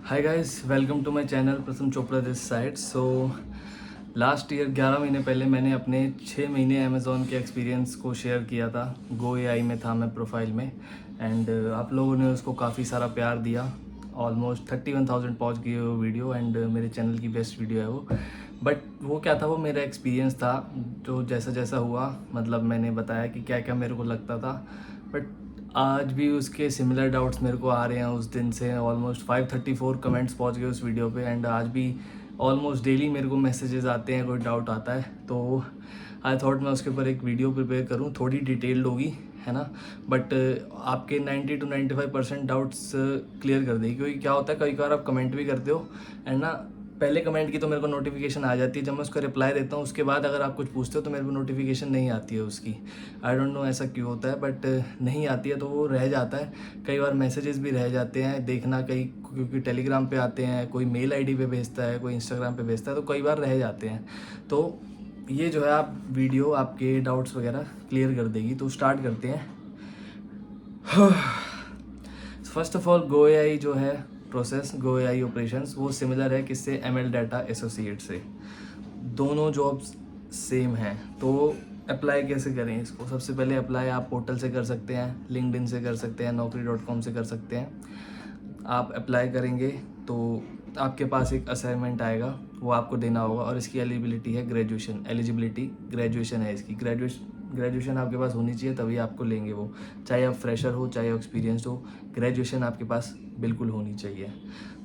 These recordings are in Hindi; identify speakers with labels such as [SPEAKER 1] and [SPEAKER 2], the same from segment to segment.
[SPEAKER 1] Hi guys, welcome to my channel Pratham Chopra this side. So last year 11 महीने पहले मैंने अपने 6 महीने अमेज़ॉन के एक्सपीरियंस को शेयर किया था। गो एआई में था मैं प्रोफाइल में एंड आप लोगों ने उसको काफ़ी सारा प्यार दिया। ऑलमोस्ट 31,000 पहुंच गई वो वीडियो एंड मेरे चैनल की बेस्ट वीडियो है वो। बट वो क्या था, वो मेरा एक्सपीरियंस था जो जैसा जैसा हुआ, मतलब मैंने बताया कि क्या क्या मेरे को लगता था। बट आज भी उसके सिमिलर डाउट्स मेरे को आ रहे हैं उस दिन से। ऑलमोस्ट 534 कमेंट्स पहुंच गए उस वीडियो पे एंड आज भी ऑलमोस्ट डेली मेरे को मैसेजेस आते हैं, कोई डाउट आता है तो आई थॉट मैं उसके ऊपर एक वीडियो प्रिपेयर करूं। थोड़ी डिटेल्ड होगी, है ना, बट आपके 90 to 95% डाउट्स क्लियर कर देगी। क्योंकि क्या होता है, कई बार आप कमेंट भी करते हो एंड ना पहले कमेंट की तो मेरे को नोटिफिकेशन आ जाती है, जब मैं उसका रिप्लाई देता हूँ उसके बाद अगर आप कुछ पूछते हो तो मेरे को नोटिफिकेशन नहीं आती है उसकी। आई डोंट नो ऐसा क्यों होता है, बट नहीं आती है तो वो रह जाता है। कई बार मैसेजेस भी रह जाते हैं देखना, कई क्योंकि टेलीग्राम पे आते हैं, कोई मेल आईडी पे भेजता है, कोई इंस्टाग्राम पे भेजता है, तो कई बार रह जाते हैं। तो ये जो है आप वीडियो आपके डाउट्स वगैरह क्लियर कर देगी। तो स्टार्ट करते हैं। First of all, go AI जो है प्रोसेस, गो एआई ऑपरेशंस, वो सिमिलर है किससे, एमएल डाटा एसोसिएट से। दोनों जॉब्स सेम हैं। तो अप्लाई कैसे करें इसको? सबसे पहले अप्लाई आप पोर्टल से कर सकते हैं, लिंक्डइन से कर सकते हैं, naukri.com से कर सकते हैं। आप अप्लाई करेंगे तो आपके पास एक असाइनमेंट आएगा, वो आपको देना होगा। और इसकी एलिजिबिलिटी है ग्रेजुएशन, एलिजिबिलिटी ग्रेजुएशन है इसकी। ग्रेजुएशन आपके पास होनी चाहिए तभी आपको लेंगे वो। चाहे आप फ्रेशर हो चाहे एक्सपीरियंस्ड हो, ग्रेजुएशन आपके पास बिल्कुल होनी चाहिए।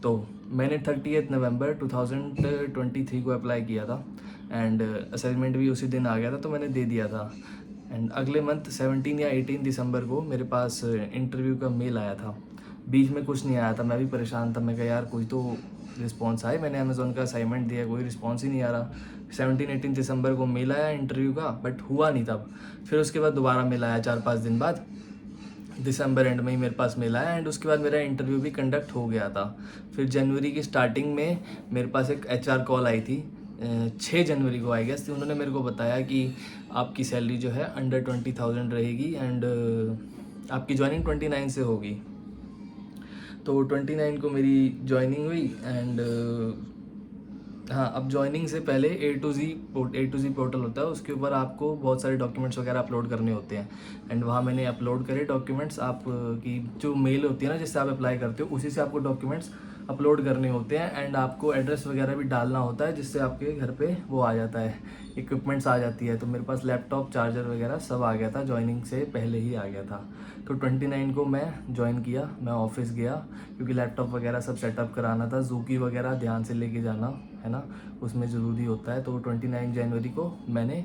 [SPEAKER 1] तो मैंने 30 नवंबर 2023 को अप्लाई किया था एंड असाइनमेंट भी उसी दिन आ गया था तो मैंने दे दिया था। एंड अगले मंथ 17 या 18 दिसंबर को मेरे पास इंटरव्यू का मेल आया था। बीच में कुछ नहीं आया था, मैं भी परेशान था। मैं कहा यार कोई तो रिस्पॉन्स आए, मैंने अमेज़ोन का असाइनमेंट दिया, कोई रिस्पॉन्स ही नहीं आ रहा। 17-18 दिसंबर को मेल आया इंटरव्यू का, बट हुआ नहीं तब। फिर उसके बाद दोबारा मेल आया 4-5 दिन बाद, दिसंबर एंड में ही मेरे पास मिला है एंड उसके बाद मेरा इंटरव्यू भी कंडक्ट हो गया था। फिर जनवरी की स्टार्टिंग में मेरे पास एक एचआर कॉल आई थी, 6 जनवरी को आई गेस। उन्होंने मेरे को बताया कि आपकी सैलरी जो है अंडर 20,000 रहेगी एंड आपकी ज्वाइनिंग 29 से होगी। तो 29 को मेरी ज्वाइनिंग हुई एंड हाँ, अब ज्वाइनिंग से पहले ए टू जी पोर्टल होता है, उसके ऊपर आपको बहुत सारे डॉक्यूमेंट्स वगैरह अपलोड करने होते हैं एंड वहाँ मैंने अपलोड करे डॉक्यूमेंट्स। आप की जो मेल होती है ना जिससे आप अप्लाई करते हो, उसी से आपको डॉक्यूमेंट्स अपलोड करने होते हैं एंड आपको एड्रेस वगैरह भी डालना होता है जिससे आपके घर पे वो आ जाता है, इक्विपमेंट्स आ जाती है। तो मेरे पास लैपटॉप, चार्जर वगैरह सब आ गया था, ज्वाइनिंग से पहले ही आ गया था। तो 29 को मैं ज्वाइन किया, मैं ऑफिस गया क्योंकि लैपटॉप वगैरह सब सेटअप कराना था, ज़ूकी वगैरह ध्यान से लेके जाना, है ना, उसमें ज़रूरी होता है। तो 29 जनवरी को मैंने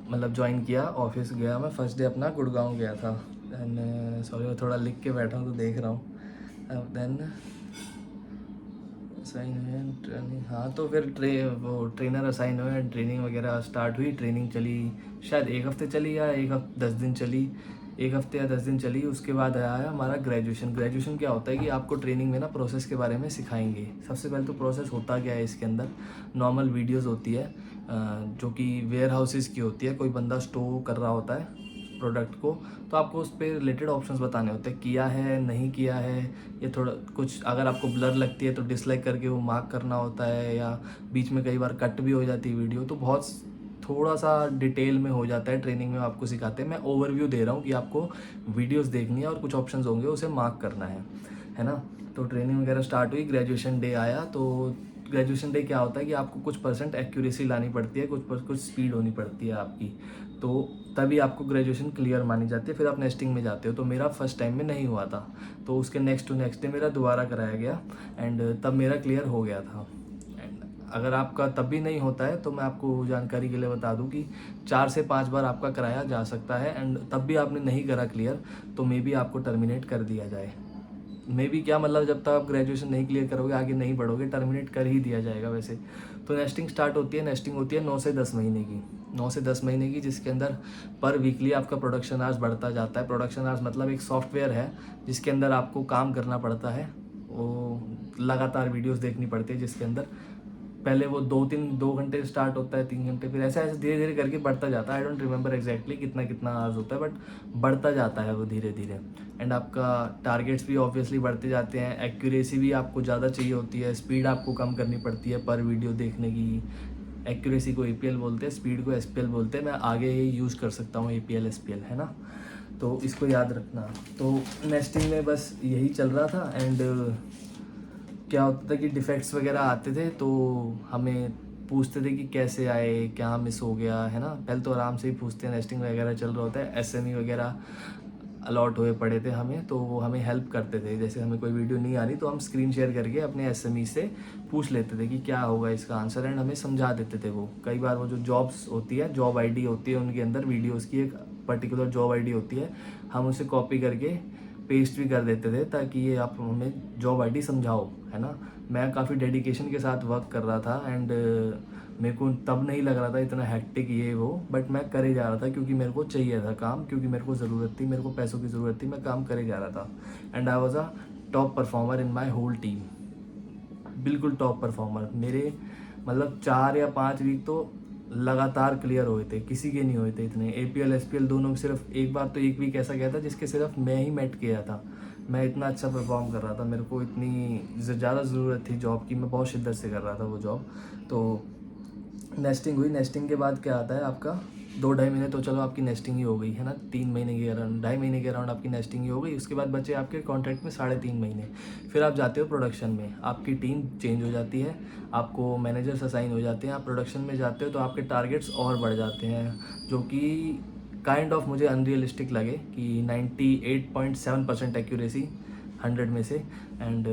[SPEAKER 1] मतलब ज्वाइन किया, ऑफिस गया। मैं फर्स्ट डे अपना गुड़गांव गया था एंड सॉरी मैं थोड़ा लिख के बैठा हूँ तो देख रहा हूँ। देन असाइन हुए ट्रेनिंग, हाँ तो फिर वो ट्रेनर असाइन हुए, ट्रेनिंग वगैरह स्टार्ट हुई। ट्रेनिंग चली शायद 1 हफ्ते चली या 10 दिन चली, 1 हफ्ते या 10 दिन चली। उसके बाद आया हमारा ग्रेजुएशन। ग्रेजुएशन क्या होता है कि आपको ट्रेनिंग में ना प्रोसेस के बारे में सिखाएंगे। सबसे पहले तो प्रोसेस होता क्या है इसके अंदर, नॉर्मल वीडियोस होती है जो कि वेयर हाउसेज़ की होती है। कोई बंदा स्टोर कर रहा होता है प्रोडक्ट को, तो आपको उस पर रिलेटेड ऑप्शंस बताने होते हैं, किया है नहीं किया है। ये थोड़ा कुछ अगर आपको ब्लर लगती है तो डिसलाइक करके वो मार्क करना होता है, या बीच में कई बार कट भी हो जाती है वीडियो। तो बहुत थोड़ा सा डिटेल में हो जाता है, ट्रेनिंग में आपको सिखाते हैं। मैं ओवरव्यू दे रहा हूँ कि आपको वीडियोस देखनी है और कुछ ऑप्शंस होंगे उसे मार्क करना है ना। तो ट्रेनिंग वगैरह स्टार्ट हुई, ग्रेजुएशन डे आया। तो ग्रेजुएशन डे क्या होता है कि आपको कुछ % एक्यूरेसी लानी पड़ती है, कुछ स्पीड होनी पड़ती है आपकी, तो तभी आपको ग्रेजुएशन क्लियर मानी जाती है। फिर आप नेस्टिंग में जाते हो। तो मेरा फर्स्ट टाइम में नहीं हुआ था, तो उसके नेक्स्ट टू नेक्स्ट डे मेरा दोबारा कराया गया एंड तब मेरा क्लियर हो गया था। एंड अगर आपका तब भी नहीं होता है तो मैं आपको जानकारी के लिए बता दूं कि 4 से 5 बार आपका कराया जा सकता है एंड तब भी आपने नहीं करा क्लियर तो मे बी आपको टर्मिनेट कर दिया जाए। मे बी क्या मतलब, जब तक आप ग्रेजुएशन नहीं क्लियर करोगे, आगे नहीं बढ़ोगे, टर्मिनेट कर ही दिया जाएगा वैसे। तो नेस्टिंग स्टार्ट होती है, नेस्टिंग होती है 9 से 10 महीने की, 9 से 10 महीने की, जिसके अंदर पर वीकली आपका प्रोडक्शन आवर्स बढ़ता जाता है। प्रोडक्शन आवर्स मतलब एक सॉफ्टवेयर है जिसके अंदर आपको काम करना पड़ता है, वो लगातार वीडियोस देखनी पड़ती है जिसके अंदर पहले वो 2 घंटे स्टार्ट होता है, 3 घंटे, फिर ऐसे ऐसे धीरे धीरे करके बढ़ता जाता है। आई डोंट रिमेंबर एग्जैक्टली कितना कितना आवर्स होता है, बट बढ़ता जाता है वो धीरे धीरे। एंड आपका टारगेट्स भी ऑब्वियसली बढ़ते जाते हैं, एक्यूरेसी भी आपको ज़्यादा चाहिए होती है, स्पीड आपको कम करनी पड़ती है पर वीडियो देखने की। एक्यूरेसी को APL बोलते हैं, स्पीड को SPL बोलते हैं। मैं आगे ये यूज़ कर सकता हूँ APL SPL, है ना, तो इसको याद रखना। तो नेस्टिंग में बस यही चल रहा था। एंड क्या होता था कि डिफेक्ट्स वगैरह आते थे तो हमें पूछते थे कि कैसे आए, क्या मिस हो गया, है ना। पहले तो आराम से ही पूछते हैं, नेस्टिंग वगैरह चल रहा होता है, SME वगैरह अलॉट हुए पड़े थे हमें, तो वो हमें हेल्प करते थे। जैसे हमें कोई वीडियो नहीं आ रही तो हम स्क्रीन शेयर करके अपने SME से पूछ लेते थे कि क्या होगा इसका आंसर, एंड हमें समझा देते थे वो। कई बार वो जो जॉब्स होती है, जॉब ID होती है, उनके अंदर वीडियोज़ की एक पर्टिकुलर जॉब ID होती है, हम उसे कॉपी करके पेस्ट भी कर देते थे ताकि ये आप हमें जॉब ID समझाओ, है ना। मैं काफ़ी डेडिकेशन के साथ वर्क कर रहा था। एंड मेरे को तब नहीं लग रहा था इतना हैक्टिक ये वो, बट मैं करे जा रहा था क्योंकि मेरे को चाहिए था काम, क्योंकि मेरे को ज़रूरत थी, मेरे को पैसों की ज़रूरत थी, मैं काम करे जा रहा था। And I was a top performer in my whole team, बिल्कुल टॉप परफॉर्मर। मेरे मतलब 4 या 5 वीक तो लगातार क्लियर हुए थे, किसी के नहीं हुए थे इतने। APL SPL दोनों, सिर्फ एक बार तो एक वीक ऐसा गया था जिसके सिर्फ मैं ही मेट किया था। मैं इतना अच्छा परफॉर्म कर रहा था, मेरे को इतनी ज़्यादा ज़रूरत थी जॉब की, मैं बहुत शिद्दत से कर रहा था वो जॉब। तो नेस्टिंग हुई। नेस्टिंग के बाद क्या आता है आपका 2-2.5 महीने, तो चलो आपकी नेस्टिंग ही हो गई, है ना। 3 महीने के अराउंड, 2.5 महीने के अराउंड आपकी नेस्टिंग ही हो गई। उसके बाद बचे आपके कॉन्ट्रैक्ट में 3.5 महीने। फिर आप जाते हो प्रोडक्शन में, आपकी टीम चेंज हो जाती है, आपको मैनेजर्स असाइन हो जाते हैं, आप प्रोडक्शन में जाते हो तो आपके टारगेट्स और बढ़ जाते हैं, जो कि काइंड ऑफ मुझे अनरियलिस्टिक लगे कि 98.7% एक्यूरेसी 100 में से। एंड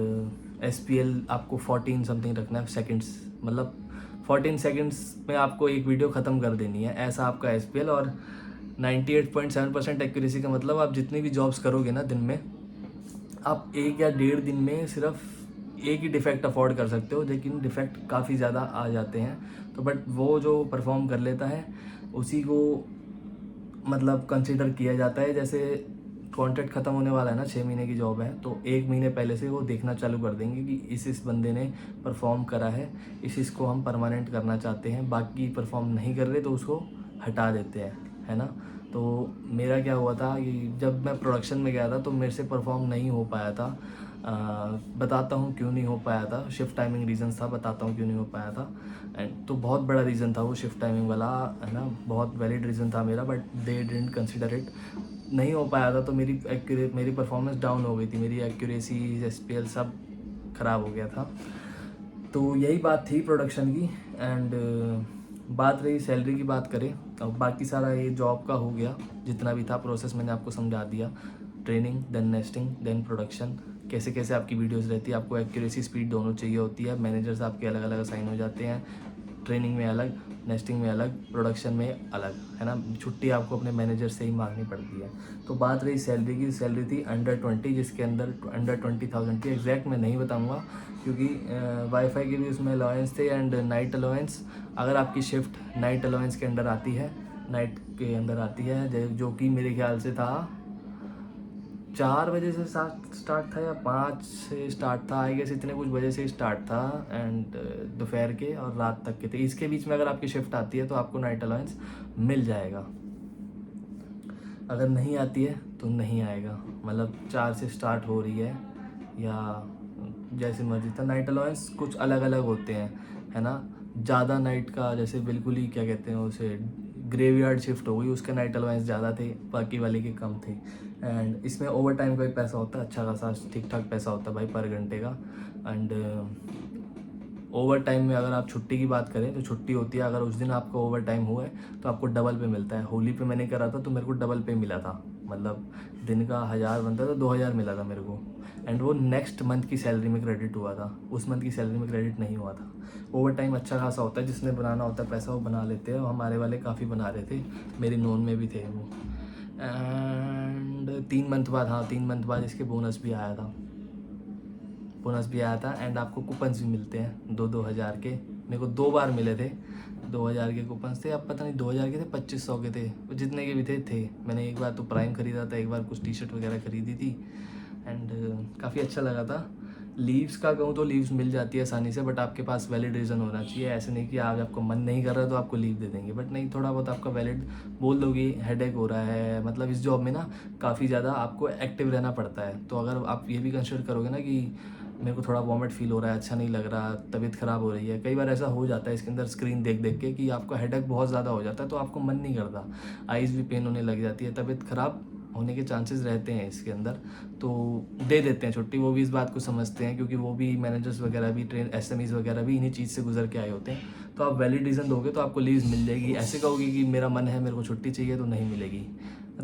[SPEAKER 1] SPL आपको 14 समथिंग रखना है सेकेंड्स, मतलब 14 सेकेंड्स में आपको एक वीडियो ख़त्म कर देनी है, ऐसा आपका SPL। और 98.7% एक्यूरेसी का मतलब आप जितनी भी जॉब्स करोगे ना दिन में, आप 1 या 1.5 दिन में सिर्फ एक ही डिफेक्ट अफोर्ड कर सकते हो, लेकिन डिफेक्ट काफ़ी ज़्यादा आ जाते हैं। तो बट वो जो परफॉर्म कर लेता है उसी को मतलब कंसिडर किया जाता है। जैसे कॉन्ट्रैक्ट ख़त्म होने वाला है ना, 6 महीने की जॉब है, तो 1 महीने पहले से वो देखना चालू कर देंगे कि इस बंदे ने परफॉर्म करा है, इसको हम परमानेंट करना चाहते हैं, बाकी परफॉर्म नहीं कर रहे तो उसको हटा देते हैं, है ना। तो मेरा क्या हुआ था कि जब मैं प्रोडक्शन में गया था तो मेरे से परफॉर्म नहीं हो पाया था। बताता हूँ क्यों नहीं हो पाया था, शिफ्ट टाइमिंग रीजंस था, बताता हूँ क्यों नहीं हो पाया था। एंड तो बहुत बड़ा रीज़न था वो शिफ्ट टाइमिंग वाला, है ना, बहुत वैलिड रीज़न था मेरा, but they didn't consider it. नहीं हो पाया था तो मेरी परफॉर्मेंस डाउन हो गई थी, मेरी एक्यूरेसी SPL सब ख़राब हो गया था। तो यही बात थी प्रोडक्शन की। एंड बात रही सैलरी की, बात करें तो बाकी सारा ये जॉब का हो गया, जितना भी था प्रोसेस मैंने आपको समझा दिया। Training, then nesting, then production, कैसे कैसे आपकी वीडियोस रहती है, आपको एक्यूरेसी स्पीड दोनों चाहिए होती है, मैनेजर्स आपके अलग अलग असाइन हो जाते हैं, ट्रेनिंग में अलग, नेस्टिंग में अलग, प्रोडक्शन में अलग, है ना। छुट्टी आपको अपने मैनेजर से ही मांगनी पड़ती है। तो बात रही सैलरी की, सैलरी थी अंडर 20, जिसके अंदर अंडर 20,000 थी। एग्जैक्ट मैं नहीं बताऊंगा क्योंकि वाईफाई के भी उसमें अलाउंस थे, एंड नाइट अलाउंस। अगर आपकी शिफ्ट नाइट अलाउंस के अंडर आती है, नाइट के अंदर आती है, जो कि मेरे ख्याल से था 4 बजे से स्टार्ट था या 5 से स्टार्ट था, आई गेस इतने कुछ बजे से स्टार्ट था। एंड दोपहर के और रात तक के थे। इसके बीच में अगर आपकी शिफ्ट आती है तो आपको नाइट अलाउंस मिल जाएगा, अगर नहीं आती है तो नहीं आएगा। मतलब 4 से स्टार्ट हो रही है या जैसे मर्जी था, नाइट अलाउंस कुछ अलग अलग होते हैं, है ना। ज़्यादा नाइट का, जैसे बिल्कुल ही क्या कहते हैं उसे, ग्रेवयार्ड शिफ्ट हो गई, उसके नाइट अलाउंस ज़्यादा थे, बाकी वाले के कम थे। एंड इसमें ओवर टाइम का भी पैसा होता है, अच्छा खासा ठीक ठाक पैसा होता है भाई पर घंटे का। एंड ओवर टाइम में अगर आप छुट्टी की बात करें तो छुट्टी होती है, अगर उस दिन आपका ओवर टाइम हुआ है तो आपको डबल पे मिलता है। होली पे मैंने करा था तो मेरे को डबल पे मिला था, मतलब दिन का 1000 बनता था, 2000 मिला था मेरे को। एंड वो नेक्स्ट मंथ की सैलरी में क्रेडिट हुआ था, उस मंथ की सैलरी में क्रेडिट नहीं हुआ था। ओवर टाइम अच्छा खासा होता है, जिसने बनाना होता है पैसा वो बना लेते हैं, और हमारे वाले काफ़ी बना रहे थे, मेरी नोन में भी थे वो। एंड 3 मंथ बाद, हाँ 3 मंथ बाद इसके बोनस भी आया था, बोनस भी आया था। एंड आपको कूपन्स भी मिलते हैं 2-2 हज़ार के, मेरे को 2 बार मिले थे 2 हज़ार के कूपन्स थे। अब पता नहीं 2 हज़ार के थे 2500 के थे, जितने के भी थे। मैंने एक बार तो प्राइम ख़रीदा था, एक बार कुछ टी शर्ट वगैरह ख़रीदी थी। एंड काफ़ी अच्छा लगा था। लीव्स का कहूँ तो लीव्स मिल जाती है आसानी से, बट आपके पास वैलिड रीज़न होना चाहिए। ऐसे नहीं कि आज आपको मन नहीं कर रहा तो आपको लीव दे देंगे, बट नहीं, थोड़ा बहुत आपका वैलिड बोल दो कि हेडेक हो रहा है। मतलब इस जॉब में ना काफ़ी ज़्यादा आपको एक्टिव रहना पड़ता है। तो अगर आप ये भी कंसिडर करोगे ना कि मेरे को थोड़ा वॉमिट फील हो रहा है, अच्छा नहीं लग रहा, तबीयत ख़राब हो रही है, कई बार ऐसा हो जाता है इसके अंदर स्क्रीन देख देख के कि आपका हेडेक बहुत ज़्यादा हो जाता है, तो आपको मन नहीं करता, आइज़ भी पेन होने लग जाती है, तबीयत ख़राब होने के चांसेस रहते हैं इसके अंदर। तो दे देते हैं छुट्टी, वो भी इस बात को समझते हैं, क्योंकि वो भी मैनेजर्स वगैरह भी, ट्रेन एसएमईज वगैरह भी इन्हीं चीज़ से गुजर के आए होते हैं। तो आप वैलिड रीज़न दोगे तो आपको लीव मिल जाएगी। ऐसे कहोगे कि मेरा मन है, मेरे को छुट्टी चाहिए, तो नहीं मिलेगी।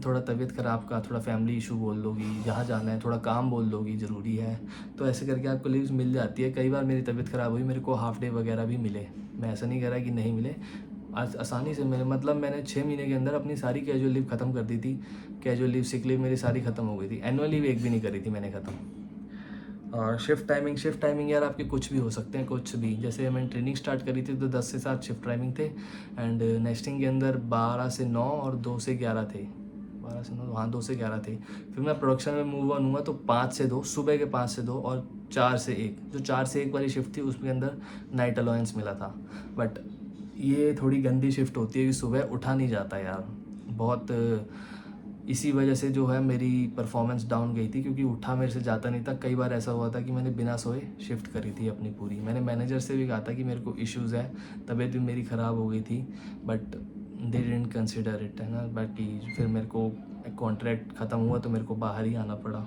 [SPEAKER 1] थोड़ा तबीयत ख़राब का, थोड़ा फैमिली इशू बोल दोगी, जहाँ जाना है, थोड़ा काम बोल दोगी ज़रूरी है, तो ऐसे करके आपको लीव्स मिल जाती है। कई बार मेरी तबीयत ख़राब हुई, मेरे को हाफ डे वगैरह भी मिले। मैं ऐसा नहीं कह रहा कि नहीं मिले, आज आसानी से मिले। मतलब मैंने 6 महीने के अंदर अपनी सारी कैजुअल लीव ख़त्म कर दी थी। कैजुअल लीव, सिक लीव मेरी सारी ख़त्म हो गई थी। एनुअल लीव एक भी नहीं करी थी मैंने ख़त्म। और शिफ्ट टाइमिंग यार आपके कुछ भी हो सकते हैं, कुछ भी। जैसे मैंने ट्रेनिंग स्टार्ट करी थी तो 10 से 7 शिफ्ट टाइमिंग थे, एंड नेस्टिंग के अंदर 12 से 9 और 2 से 11 थे। 12 से 9, हाँ 2 से 11 थे। फिर मैं प्रोडक्शन में मूव ऑन हुआ तो 5 से 2, सुबह के 5 से 2 और 4 से 1। जो 4 से 1 वाली शिफ्ट थी उसके अंदर नाइट अलाउंस मिला था। बट ये थोड़ी गंदी शिफ्ट होती है कि सुबह उठा नहीं जाता यार, बहुत। इसी वजह से जो है मेरी परफॉर्मेंस डाउन गई थी, क्योंकि उठा मेरे से जाता नहीं था। कई बार ऐसा हुआ था कि मैंने बिना सोए शिफ्ट करी थी अपनी पूरी। मैंने मैनेजर से भी कहा था कि मेरे को इश्यूज़ है, तबीयत भी मेरी ख़राब हो गई थी, but they didn't consider it, है ना। बाकी फिर मेरे को कॉन्ट्रैक्ट ख़त्म हुआ तो मेरे को बाहर ही आना पड़ा।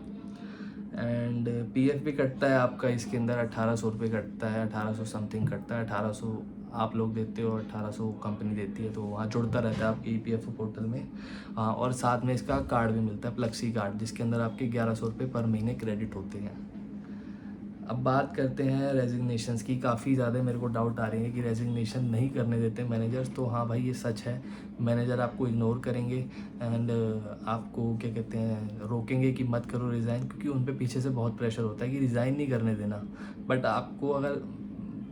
[SPEAKER 1] एंड पीएफ भी कटता है आपका इसके अंदर, 1800 रुपये कटता है, 1800 समथिंग कटता है। 1800 आप लोग देते हो, 1800 कंपनी देती है, तो वहाँ जुड़ता रहता है आपके ईपीएफओ पोर्टल में। हाँ, और साथ में इसका कार्ड भी मिलता है, प्लक्सी कार्ड, जिसके अंदर आपके 1100 रुपये पर महीने क्रेडिट होते हैं। अब बात करते हैं रेजिग्नेशंस की। काफ़ी ज़्यादा मेरे को डाउट आ रही है कि रेजिग्नेशन नहीं करने देते मैनेजर्स। तो हाँ भाई, ये सच है। मैनेजर आपको इग्नोर करेंगे एंड आपको क्या कहते हैं, रोकेंगे कि मत करो रिज़ाइन, क्योंकि उन पे पीछे से बहुत प्रेशर होता है कि रिज़ाइन नहीं करने देना। बट आपको अगर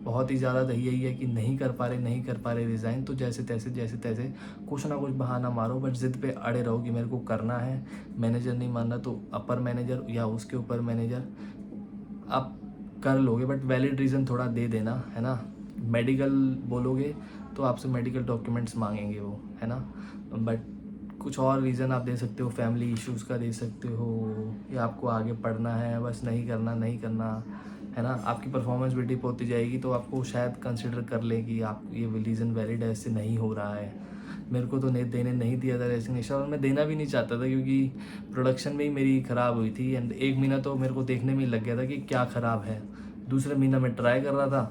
[SPEAKER 1] बहुत ही ज़्यादा यही है कि नहीं कर पा रहे रिज़ाइन, तो जैसे तैसे कुछ ना कुछ बहाना मारो, बट ज़िद पे अड़े रहो कि मेरे को करना है। मैनेजर नहीं मान रहा तो अपर मैनेजर या उसके ऊपर मैनेजर, आप कर लोगे, बट वैलिड रीज़न थोड़ा दे देना, है ना। मेडिकल बोलोगे तो आपसे मेडिकल डॉक्यूमेंट्स मांगेंगे वो, है ना। बट कुछ और रीज़न आप दे सकते हो, फैमिली इश्यूज़ का दे सकते हो, या आपको आगे पढ़ना है, बस नहीं करना, है ना। आपकी परफॉर्मेंस भी डिप होती जाएगी तो आपको शायद कंसिडर कर ले कि आप ये रीज़न वैलिड है, इससे नहीं हो रहा है। मेरे को तो देने नहीं दिया था रेजिग्नेशन, और मैं देना भी नहीं चाहता था, क्योंकि प्रोडक्शन में ही मेरी ख़राब हुई थी। एंड एक महीना तो मेरे को देखने में ही लग गया था कि क्या ख़राब है। दूसरे महीना मैं ट्राई कर रहा था,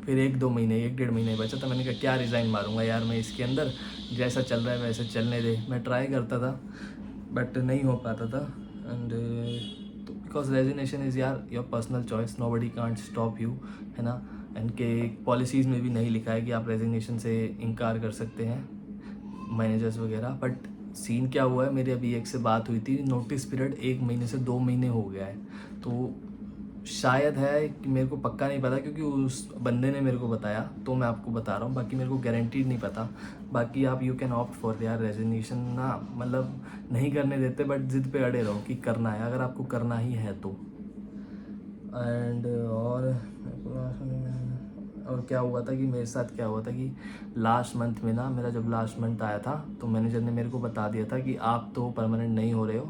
[SPEAKER 1] फिर 1-1.5 महीने बचा था। मैंने कहा क्या रिज़ाइन मारूंगा यार मैं इसके अंदर, जैसा चल रहा है वैसे चलने दे। मैं ट्राई करता था बट नहीं हो पाता था। एंड तो बिकॉज रेजिग्नेशन इज़ यार your personal choice, nobody can't stop you, है ना। एंड के पॉलिसीज़ में भी नहीं लिखा है कि आप रेजिग्नेशन से इनकार कर सकते हैं, मैनेजर्स वगैरह। बट सीन क्या हुआ है, मेरी अभी एक से बात हुई थी, नोटिस पीरियड 1 महीने से 2 महीने हो गया है। तो शायद है कि, मेरे को पक्का नहीं पता, क्योंकि उस बंदे ने मेरे को बताया तो मैं आपको बता रहा हूँ, बाकी मेरे को गारंटीड नहीं पता। बाकी आप यू कैन ऑप्ट फॉर यार रेजिग्नेशन ना, मतलब नहीं करने देते, बट ज़िद पे अड़े रहो कि करना है, अगर आपको करना ही है तो। एंड और क्या हुआ था कि मेरे साथ क्या हुआ था कि लास्ट मंथ में ना, मेरा जब लास्ट मंथ आया था तो मैनेजर ने मेरे को बता दिया था कि आप तो परमानेंट नहीं हो रहे हो,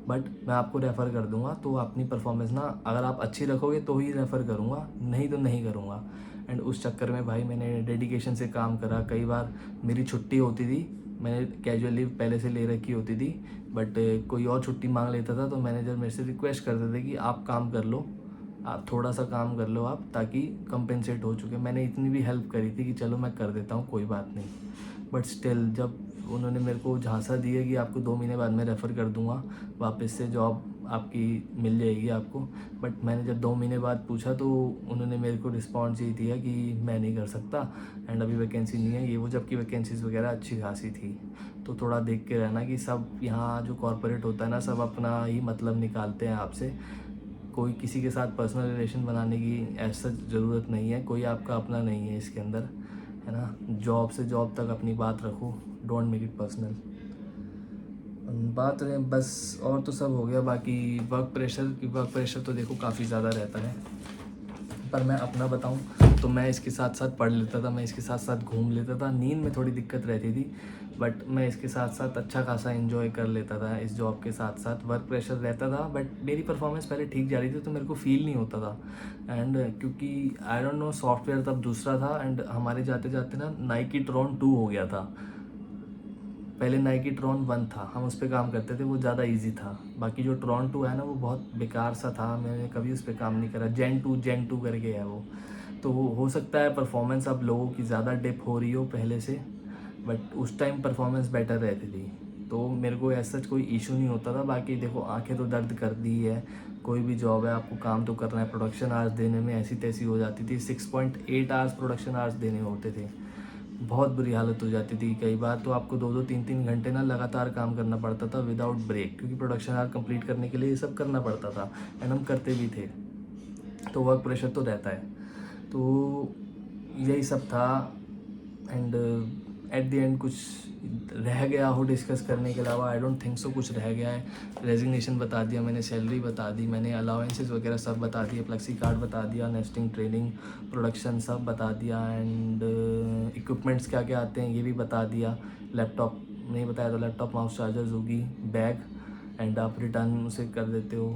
[SPEAKER 1] बट मैं आपको रेफ़र कर दूंगा, तो अपनी परफॉर्मेंस ना अगर आप अच्छी रखोगे तो ही रेफ़र करूँगा, नहीं तो नहीं करूँगा। एंड उस चक्कर में भाई मैंने डेडिकेशन से काम करा। कई बार मेरी छुट्टी होती थी, मैंने कैजुअल लीव पहले से ले रखी होती थी, बट कोई और छुट्टी मांग लेता था तो मैनेजर मेरे से रिक्वेस्ट करते थे कि आप काम कर लो, आप थोड़ा सा काम कर लो आप, ताकि कंपेंसेट हो चुके। मैंने इतनी भी हेल्प करी थी कि चलो मैं कर देता हूँ, कोई बात नहीं। बट स्टिल जब उन्होंने मेरे को झांसा दिया कि आपको 2 महीने बाद मैं रेफ़र कर दूंगा, वापस से जॉब आपकी मिल जाएगी आपको, बट मैंने जब 2 महीने बाद पूछा तो उन्होंने मेरे को रिस्पॉन्स ये दिया कि मैं नहीं कर सकता एंड अभी वैकेंसी नहीं है, ये वो, जबकि वैकेंसीज़ वगैरह अच्छी खासी थी। तो थोड़ा देख के रहना कि सब यहाँ जो कॉर्पोरेट होता है ना, सब अपना ही मतलब निकालते हैं आपसे। कोई किसी के साथ पर्सनल रिलेशन बनाने की ऐसा ज़रूरत नहीं है, कोई आपका अपना नहीं है इसके अंदर, है ना। जॉब से जॉब तक अपनी बात रखो, डोंट मेक इट पर्सनल। बात रहे बस, और तो सब हो गया। बाकी वर्क प्रेशर तो देखो काफ़ी ज़्यादा रहता है, पर मैं अपना बताऊं तो मैं इसके साथ साथ पढ़ लेता था, मैं इसके साथ साथ घूम लेता था। नींद में थोड़ी दिक्कत रहती थी, बट मैं इसके साथ साथ अच्छा खासा एंजॉय कर लेता था इस जॉब के साथ साथ। वर्क प्रेशर रहता था बट मेरी परफॉर्मेंस पहले ठीक जा रही थी, तो मेरे को फील नहीं होता था। एंड क्योंकि आई डोंट नो, सॉफ्टवेयर तब दूसरा था, एंड हमारे जाते जाते ना नाइकी ट्रॉन 2 हो गया था। पहले नाइकी ट्रॉन 1 था, हम उस पर काम करते थे, वो ज़्यादा इजी था। बाकी जो ट्रॉन 2 है ना, वो बहुत बेकार सा था, मैंने कभी उस पर काम नहीं करा। जेन 2 करके है वो। तो हो सकता है परफॉर्मेंस अब लोगों की ज़्यादा डिप हो रही हो पहले से, बट उस टाइम परफॉर्मेंस बेटर रहती थी, तो मेरे को ऐसा कोई इशू नहीं होता था। बाकी देखो, आंखें तो दर्द करती ही है, कोई भी जॉब है, आपको काम तो करना है। प्रोडक्शन आवर्स देने में ऐसी तैसी हो जाती थी, 6.8 आवर्स प्रोडक्शन आवर्स देने होते थे। बहुत बुरी हालत हो जाती थी, कई बार तो आपको 2-2 3-3 घंटे ना लगातार काम करना पड़ता था विदाउट ब्रेक, क्योंकि प्रोडक्शन आवर कंप्लीट करने के लिए ये सब करना पड़ता था, एंड हम करते भी थे। तो वर्क प्रेशर तो रहता है, तो यही सब था। एंड एट द एंड कुछ रह गया हो डिस्कस करने के अलावा? आई डोंट थिंक सो कुछ रह गया है। रेजिग्नेशन बता दिया मैंने, सैलरी बता दी मैंने, अलाउंसेस वगैरह सब बता दिए, फ्लेक्सी कार्ड बता दिया, नेस्टिंग, ट्रेनिंग, प्रोडक्शन सब बता दिया, एंड इक्विपमेंट्स क्या क्या आते हैं ये भी बता दिया। लैपटॉप नहीं बताया तो लैपटॉप, माउस, चार्जर्स होगी, बैग, एंड आप रिटर्न उसे कर देते हो।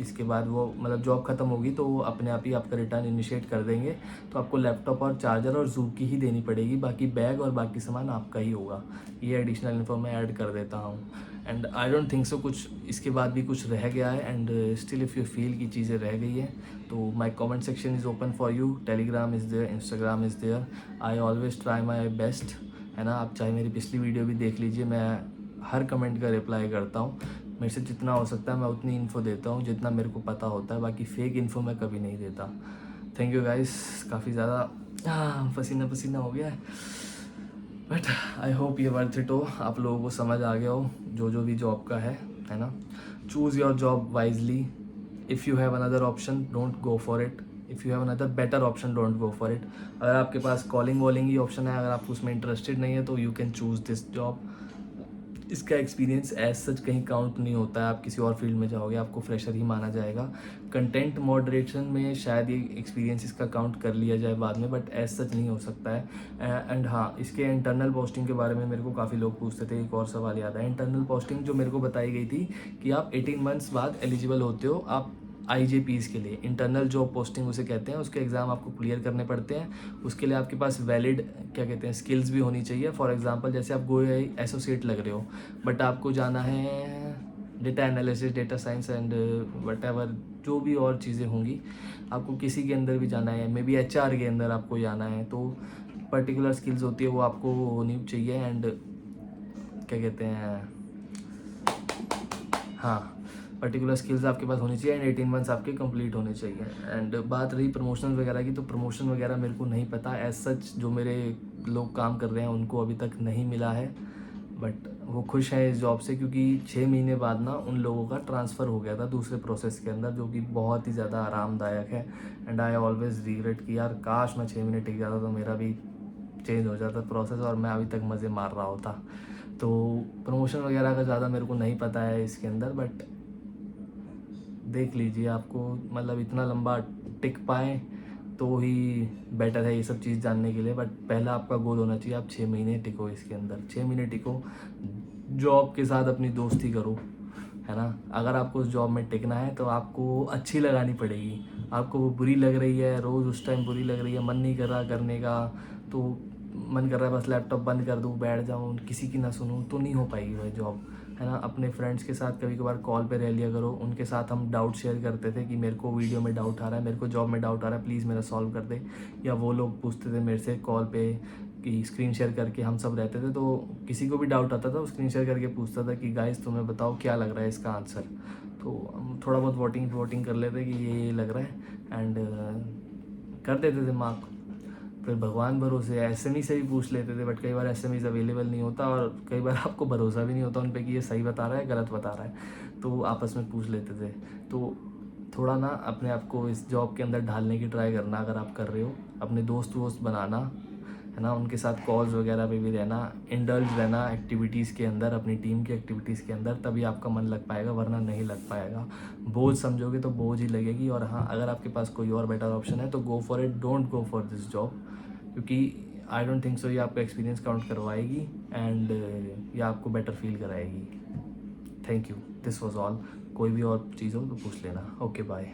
[SPEAKER 1] इसके बाद वो मतलब जॉब ख़त्म होगी तो वो अपने आप ही आपका रिटर्न इनिशिएट कर देंगे, तो आपको लैपटॉप और चार्जर और जू की ही देनी पड़ेगी, बाकी बैग और बाकी सामान आपका ही होगा। ये एडिशनल इन्फो मैं ऐड कर देता हूँ। And I don't think so कुछ इसके बाद भी कुछ रह गया है। And still if you feel की चीज़ें रह गई हैं तो my comment section is open for you. Telegram is there, Instagram is there. I always try my best, है ना। आप चाहे मेरी पिछली वीडियो भी देख लीजिए, मैं हर कमेंट का रिप्लाई करता हूँ। मेरे से जितना हो सकता है मैं उतनी इन्फो देता हूँ जितना मेरे को पता होता है, बाकी फेक इन्फो मैं कभी नहीं देता। थैंक यू गाइस, काफ़ी ज़्यादा पसीना पसीना हो गया है, बट आई होप ये वर्थ इट हो, आप लोगों को समझ आ गया हो जो भी जॉब का है ना। Choose your job wisely. If you have another option don't go for it, if you have another better option don't go for it. अगर आपके पास कॉलिंग वॉलिंग ही ऑप्शन है, अगर आप उसमें इंटरेस्टेड नहीं है, तो you can choose this job. इसका एक्सपीरियंस एज सच कहीं काउंट नहीं होता है, आप किसी और फील्ड में जाओगे आपको फ्रेशर ही माना जाएगा। कंटेंट मॉडरेशन में शायद ये एक्सपीरियंस इसका काउंट कर लिया जाए बाद में, बट एज सच नहीं हो सकता है। एंड हाँ, इसके इंटरनल पोस्टिंग के बारे में मेरे को काफ़ी लोग पूछते थे, एक और सवाल याद है। इंटरनल पोस्टिंग जो मेरे को बताई गई थी कि आप 18 मंथ्स बाद एलिजिबल होते हो आप IJPs के लिए, इंटरनल जॉब पोस्टिंग उसे कहते हैं। उसके एग्ज़ाम आपको क्लियर करने पड़ते हैं, उसके लिए आपके पास वैलिड क्या कहते हैं स्किल्स भी होनी चाहिए। फॉर एग्जांपल जैसे आप GoAI एसोसिएट लग रहे हो, बट आपको जाना है data analysis, data science and what ever जो भी और चीज़ें होंगी, आपको किसी के अंदर भी जाना है, मे बी HR के अंदर आपको जाना है, तो पर्टिकुलर स्किल्स होती है वो आपको होनी चाहिए। एंड क्या कहते हैं, हाँ, पर्टिकुलर स्किल्स आपके पास होनी चाहिए, एंड 18 मंथ्स आपके कंप्लीट होने चाहिए। एंड बात रही प्रमोशन वगैरह की, तो प्रमोशन वगैरह मेरे को नहीं पता एज सच। जो मेरे लोग काम कर रहे हैं उनको अभी तक नहीं मिला है, बट वो खुश हैं इस जॉब से, क्योंकि 6 महीने बाद ना उन लोगों का ट्रांसफ़र हो गया था दूसरे प्रोसेस के अंदर, जो कि बहुत ही ज़्यादा आरामदायक है। एंड आई ऑलवेज रिग्रेट कि यार काश मैं 6 महीने टिक जाता तो मेरा भी चेंज हो जाता प्रोसेस और मैं अभी तक मज़े मार रहा होता। तो प्रमोशन वगैरह का ज़्यादा मेरे को नहीं पता है इसके अंदर, बट देख लीजिए, आपको मतलब इतना लंबा टिक पाएँ तो ही बेटर है ये सब चीज़ जानने के लिए। बट पहला आपका गोल होना चाहिए आप 6 महीने टिको इसके अंदर, 6 महीने टिको, जॉब के साथ अपनी दोस्ती करो, है ना। अगर आपको उस जॉब में टिकना है तो आपको अच्छी लगानी पड़ेगी। आपको वो बुरी लग रही है, रोज़ उस टाइम बुरी लग रही है, मन नहीं कर रहा करने का, तो मन कर रहा है बस लैपटॉप बंद कर दूँ, बैठ जाऊँ, किसी की ना सुनूँ, तो नहीं हो पाएगी वह जॉब, है ना। अपने फ्रेंड्स के साथ कभी कभार कॉल पे रह लिया करो, उनके साथ हम डाउट शेयर करते थे कि मेरे को वीडियो में डाउट आ रहा है, मेरे को जॉब में डाउट आ रहा है, प्लीज़ मेरा सॉल्व कर दे। या वो लोग पूछते थे मेरे से कॉल पे कि स्क्रीन शेयर करके हम सब रहते थे, तो किसी को भी डाउट आता था वो स्क्रीन शेयर करके पूछता था कि गाइस तुम्हें बताओ क्या लग रहा है इसका आंसर। तो हम थोड़ा बहुत वोटिंग कर लेते कि ये लग रहा है, एंड कर देते थे मार्क। फिर भगवान भरोसे SME से भी पूछ लेते थे, बट कई बार SMEs अवेलेबल नहीं होता, और कई बार आपको भरोसा भी नहीं होता उन पे कि ये सही बता रहा है गलत बता रहा है, तो आपस में पूछ लेते थे। तो थोड़ा ना अपने आप को इस जॉब के अंदर ढालने की ट्राई करना, अगर आप कर रहे हो, अपने दोस्त वोस्त बनाना, है ना, उनके साथ कॉल्स वगैरह पे भी रहना, इंडल्ज रहना एक्टिविटीज़ के अंदर, अपनी टीम की एक्टिविटीज़ के अंदर, तभी आपका मन लग पाएगा, वरना नहीं लग पाएगा। बोझ समझोगे तो बोझ ही लगेगी। और हाँ, अगर आपके पास कोई और बेटर ऑप्शन है तो go for it, don't go for this job, क्योंकि आई डोंट थिंक सो ये आपका एक्सपीरियंस काउंट करवाएगी एंड ये आपको बेटर फील कराएगी। Thank you, this was all. कोई भी और चीज़ हो तो पूछ लेना। Okay, bye.